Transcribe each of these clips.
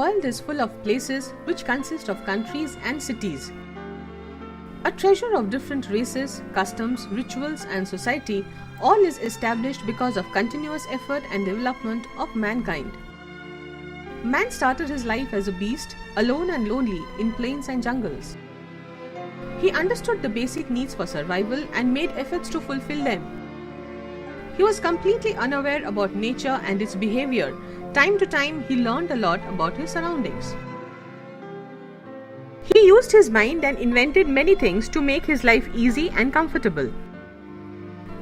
world is full of places which consist of countries and cities. A treasure of different races, customs, rituals, and society, all is established because of continuous effort and development of mankind. Man started his life as a beast, alone and lonely in plains and jungles. He understood the basic needs for survival and made efforts to fulfill them. He was completely unaware about nature and its behavior. Time to time, he learned a lot about his surroundings. He used his mind and invented many things to make his life easy and comfortable.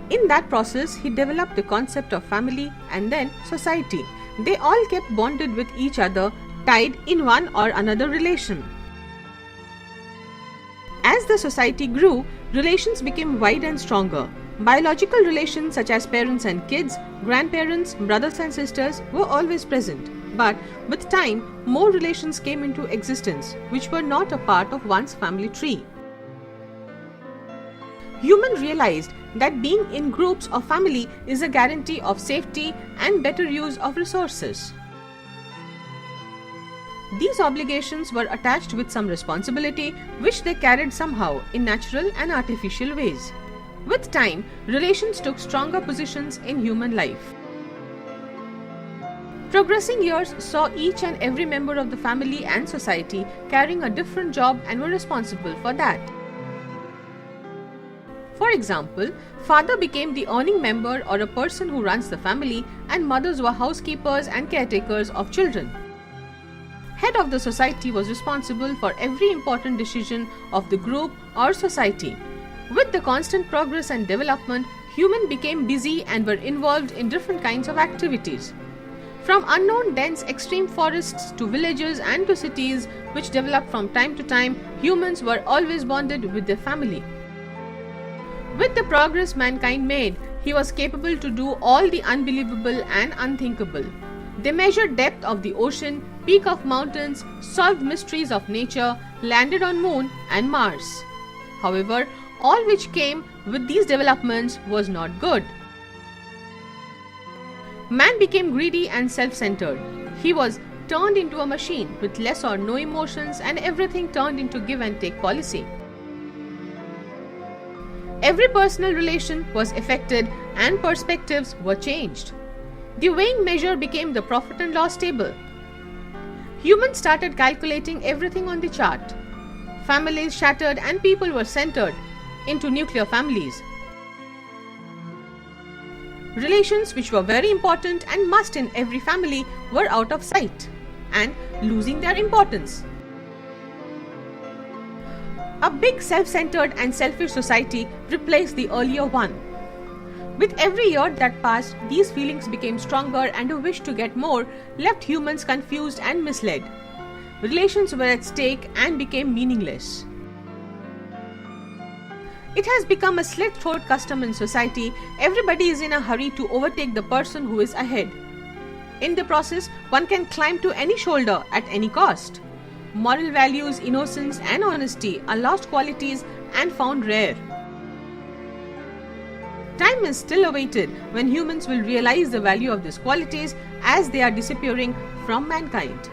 In that process, he developed the concept of family and then society. They all kept bonded with each other, tied in one or another relation. As the society grew, relations became wide and stronger. Biological relations such as parents and kids, grandparents, brothers and sisters were always present. But with time, more relations came into existence which were not a part of one's family tree. Humans realized that being in groups or family is a guarantee of safety and better use of resources. These obligations were attached with some responsibility which they carried somehow in natural and artificial ways. With time, relations took stronger positions in human life. Progressing years saw each and every member of the family and society carrying a different job and were responsible for that. For example, father became the earning member or a person who runs the family, and mothers were housekeepers and caretakers of children. Head of the society was responsible for every important decision of the group or society. With the constant progress and development, humans became busy and were involved in different kinds of activities. From unknown dense extreme forests to villages and to cities which developed from time to time, humans were always bonded with their family. With the progress mankind made, he was capable to do all the unbelievable and unthinkable. They measured depth of the ocean, peak of mountains, solved mysteries of nature, landed on Moon and Mars. However, all which came with these developments was not good. Man became greedy and self-centered. He was turned into a machine with less or no emotions, and everything turned into give and take policy. Every personal relation was affected and perspectives were changed. The weighing measure became the profit and loss table. Humans started calculating everything on the chart. Families shattered and people were centered into nuclear families. Relations which were very important and must in every family were out of sight and losing their importance. A big self-centered and selfish society replaced the earlier one. With every year that passed, these feelings became stronger, and a wish to get more left humans confused and misled. Relations were at stake and became meaningless. It has become a slit-throat custom in society. Everybody is in a hurry to overtake the person who is ahead. In the process, one can climb to any shoulder at any cost. Moral values, innocence, and honesty are lost qualities and found rare. Time is still awaited when humans will realize the value of these qualities as they are disappearing from mankind.